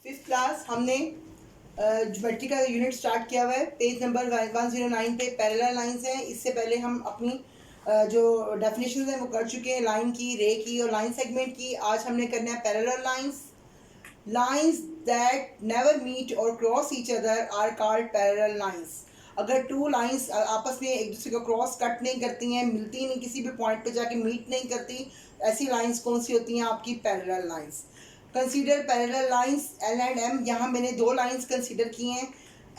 Fifth class हमने geometry का unit start किया हुआ है। पेज नंबर 109 पे पैरेलल लाइंस हैं। इससे पहले हम अपनी जो डेफिनेशन हैं वो कर चुके हैं, लाइन की, रे की और लाइन सेगमेंट की। आज हमने करना है parallel lines. Lines that never meet और cross each other are called parallel lines. अगर टू लाइंस आपस में एक दूसरे को क्रॉस कट नहीं करती हैं, मिलती नहीं, किसी भी पॉइंट पे जाके मीट नहीं करती, ऐसी लाइंस कौन सी होती हैं? आपकी parallel lines. Consider parallel lines L and M. यहाँ मैंने दो लाइंस कंसीडर की हैं,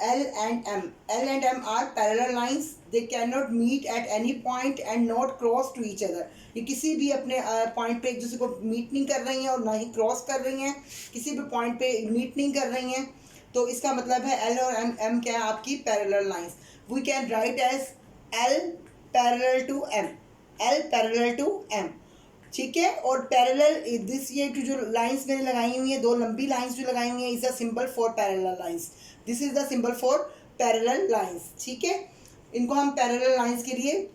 L and M. L and M are parallel lines. They can not meet at any point and not cross to each other. ये किसी भी अपने point पे एक दूसरे को मीट नहीं कर रही हैं और ना ही क्रॉस कर रही हैं, किसी भी पॉइंट पे मीट नहीं कर रही हैं। तो इसका मतलब है एल और एम। एम क्या है? आपकी parallel lines. We can write as L parallel to M. L parallel to M, ठीक है। और पैरेलल दिस, ये जो लाइंस मैंने लगाई हुई है, दो लंबी लाइंस जो लगाई हुई है, is a symbol for parallel lines. This is the symbol for parallel lines, ठीक है। इनको हम पैरेलल लाइंस के लिए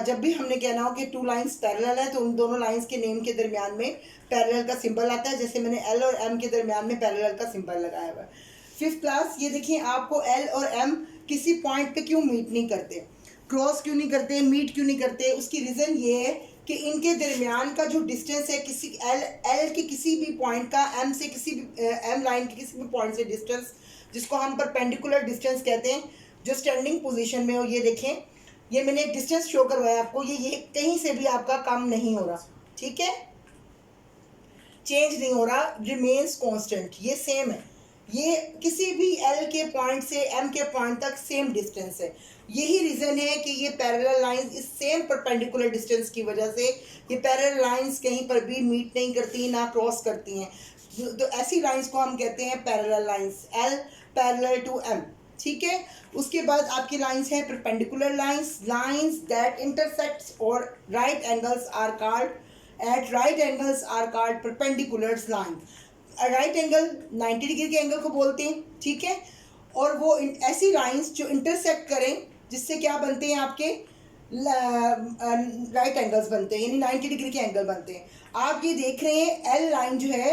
जब भी हमने कहना हो कि टू लाइंस पैरेलल है तो उन दोनों लाइंस के नेम के दरमियान में पैरेलल का सिंबल आता है। जैसे मैंने एल और एम के दरमियान में पैरेलल का सिंबल लगाया हुआ है। फिफ्थ क्लास, ये देखिए, आपको एल और एम किसी पॉइंट पे क्यों मीट नहीं करते, क्रॉस क्यों नहीं करते, मीट क्यों नहीं करते? उसकी रीज़न ये है कि इनके दरमियान का जो डिस्टेंस है, किसी एल के किसी भी पॉइंट का एम से किसी भी एम लाइन के किसी भी पॉइंट से डिस्टेंस, जिसको हम परपेंडिकुलर डिस्टेंस कहते हैं, जो स्टैंडिंग पोजीशन में हो। ये देखें, ये मैंने एक डिस्टेंस शो करवाया आपको, ये कहीं से भी आपका कम नहीं हो रहा, ठीक है, चेंज नहीं हो रहा, रिमेन्स कांस्टेंट, ये सेम है। ये किसी भी एल के पॉइंट से एम के पॉइंट तक सेम डिस्टेंस है। यही रीज़न है कि ये पैरेलल लाइंस इस सेम परपेंडिकुलर डिस्टेंस की वजह से ये पैरेलल लाइंस कहीं पर भी मीट नहीं करती, ना क्रॉस करती हैं। तो ऐसी लाइंस को हम कहते हैं parallel lines, L parallel to M, ठीक है। उसके बाद आपकी लाइंस हैं perpendicular lines. Lines that intersects और right angles are called at right angles are called perpendicular line. Right angle 90 degree के एंगल को बोलते हैं, ठीक है। और वो ऐसी लाइंस जो इंटरसेक्ट करें, जिससे क्या बनते हैं? आपके राइट एंगल्स बनते हैं, यानी 90 डिग्री के एंगल बनते हैं। आप ये देख रहे हैं, एल लाइन जो है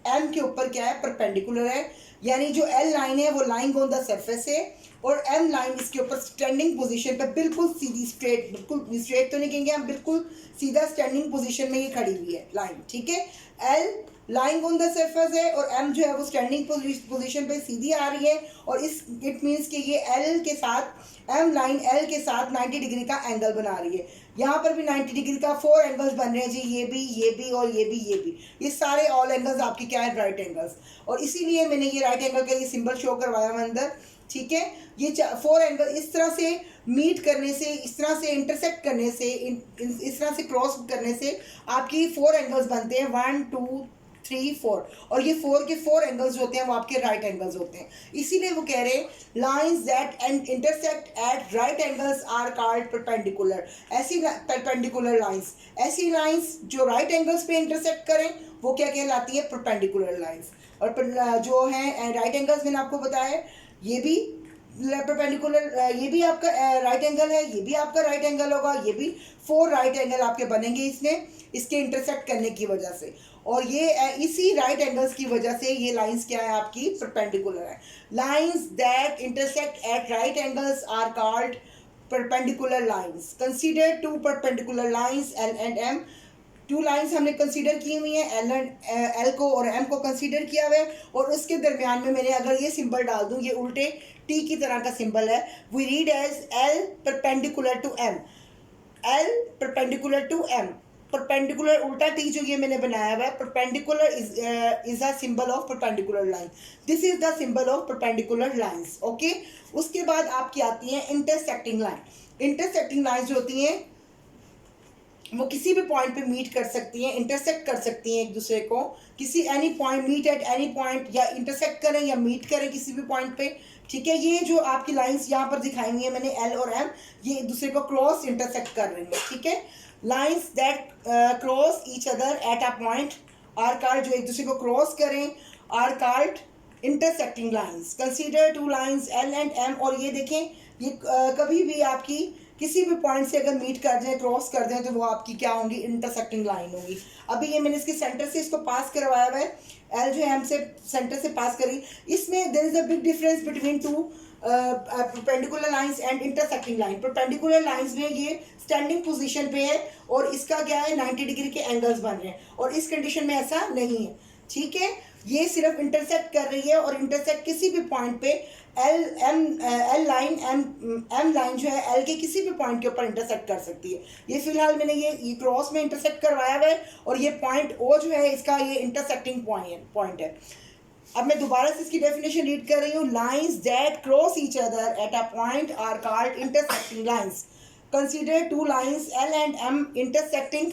एम के ऊपर क्या है? परपेंडिकुलर है। यानी जो एल लाइन है वो लाइंग ऑन द सरफेस है, और एम लाइन इसके ऊपर स्टैंडिंग पोजीशन पे बिल्कुल सीधी, स्ट्रेट, बिल्कुल स्ट्रेट तो नहीं कहेंगे हम, बिल्कुल सीधा स्टैंडिंग पोजीशन में ये खड़ी हुई है लाइन, ठीक है। L lying on the surface है और एम जो है वो स्टैंडिंग पोजीशन पे सीधी आ रही है, और इस इट मीन्स कि ये एल के साथ, एम लाइन एल के साथ 90 डिग्री का एंगल बना रही है। यहाँ पर भी 90 डिग्री का 4 एंगल्स बन रहे हैं जी, ये भी और ये भी। ये सारे ऑल एंगल्स आपके क्या है? Right angles. और इसीलिए मैंने ये राइट एंगल का ये सिंबल शो करवाया हुआ अंदर, ठीक है। ये 4 एंगल इस तरह से मीट करने से, इस तरह से इंटरसेक्ट करने से, इस तरह से क्रॉस करने से आपकी 4 एंगल्स बनते हैं, 1 2 3 4। और ये 4 के 4 एंगल्स होते हैं वो आपके राइट एंगल्स होते हैं। इसीलिए वो कह रहे हैं lines that and intersect at right angles are called perpendicular. ऐसी परपेंडिकुलर लाइंस, ऐसी लाइंस जो राइट एंगल्स पे इंटरसेक्ट करें वो क्या कहलाती है? Perpendicular lines. और जो हैं राइट एंगल्स, मैंने आपको बताया, ये भी परपेंडिकुलर, ये भी आपका राइट एंगल है, ये भी आपका राइट एंगल होगा, ये भी 4 राइट एंगल आपके बनेंगे इसमें, इसके इंटरसेक्ट करने की वजह से। और ये इसी राइट एंगल्स की वजह से ये लाइंस क्या है? आपकी परपेंडिकुलर है। Lines that intersect at right angles are called perpendicular lines. Consider two perpendicular lines L and M. 2 lines हमने कंसीडर की हुई हैं, एल को और एम को कंसीडर किया हुआ है, और उसके दरमियान में मैंने अगर ये सिंबल डाल दूं, ये उल्टे टी की तरह का सिंबल है, we read as L perpendicular to M. L perpendicular to M, perpendicular उल्टा टी जो ये मैंने बनाया हुआ है, perpendicular is a symbol of perpendicular line. This is the symbol of perpendicular lines, okay. उसके बाद आपकी आती है इंटरसेक्टिंग लाइन। इंटरसेक्टिंग लाइंस जो होती हैं वो किसी भी पॉइंट पे मीट कर सकती हैं, इंटरसेक्ट कर सकती हैं एक दूसरे को, किसी any point, meet at any point, या इंटरसेक्ट करें या मीट करें किसी भी पॉइंट पे, ठीक है। ये जो आपकी लाइंस यहाँ पर दिखाई हुई है मैंने, एल और एम, ये एक दूसरे को क्रॉस इंटरसेक्ट कर रही हैं, ठीक है। Lines that cross each other at a point are called, जो एक दूसरे को क्रॉस करें, are called intersecting lines. Consider 2 lines L and M. और ये देखें, ये कभी भी आपकी किसी भी पॉइंट से अगर मीट कर जाए, क्रॉस कर जाए, तो वो आपकी क्या होंगी, इंटरसेक्टिंग लाइन होगी। अभी ये मैंने इसके सेंटर से इसको पास करवाया हुआ है, एल जो है हमसे सेंटर से पास करी। इसमें there is a big difference between two perpendicular lines and intersecting line. Perpendicular lines में ये स्टैंडिंग पोजीशन पे है और इसका क्या है, 90 डिग्री के एंगल्स बन रहे हैं, और इस कंडीशन में ऐसा नहीं है। ठीक है, ये सिर्फ इंटरसेक्ट कर रही है, और इंटरसेक्ट किसी भी पॉइंट पे एल लाइन एम लाइन जो है एल के किसी भी पॉइंट के ऊपर इंटरसेक्ट कर सकती है। ये फिलहाल मैंने ये क्रॉस में इंटरसेक्ट करवाया हुआ है, और ये पॉइंट ओ जो है इसका ये इंटरसेक्टिंग पॉइंट है। अब मैं दोबारा से इसकी डेफिनेशन रीड कर रही हूँ। Lines that cross each other at a point are called intersecting lines. Consider two lines L and M intersecting.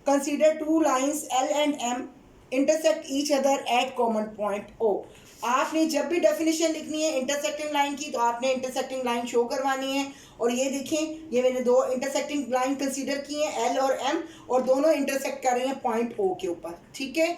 Consider two lines L and M intersect each other at common point O. आपने जब भी definition लिखनी है intersecting line की, तो आपने intersecting line show करवानी है। और ये देखें, ये मैंने दो इंटरसेक्टिंग लाइन कंसीडर की हैं, एल और एम, और दोनों इंटरसेक्ट कर रही हैं पॉइंट ओ के ऊपर। ठीक है,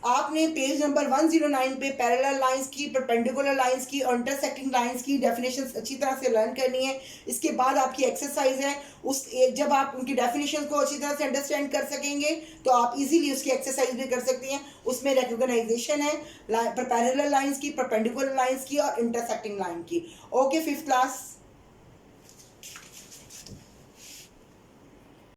आपने पेज नंबर 109 पे पैरेलल लाइंस की, परपेंडिकुलर लाइंस की और इंटरसेक्टिंग लाइंस की डेफिनेशंस अच्छी तरह से लर्न करनी है। इसके बाद आपकी एक्सरसाइज है, उस एक जब आप उनकी डेफिनेशन को अच्छी तरह से अंडरस्टैंड कर सकेंगे तो आप इजीली उसकी एक्सरसाइज भी कर सकती हैं। उसमें रिकॉग्नाइजेशन है पैरेलल लाइंस की, परपेंडिकुलर लाइंस की और इंटरसेक्टिंग लाइन की। Okay, 5th class.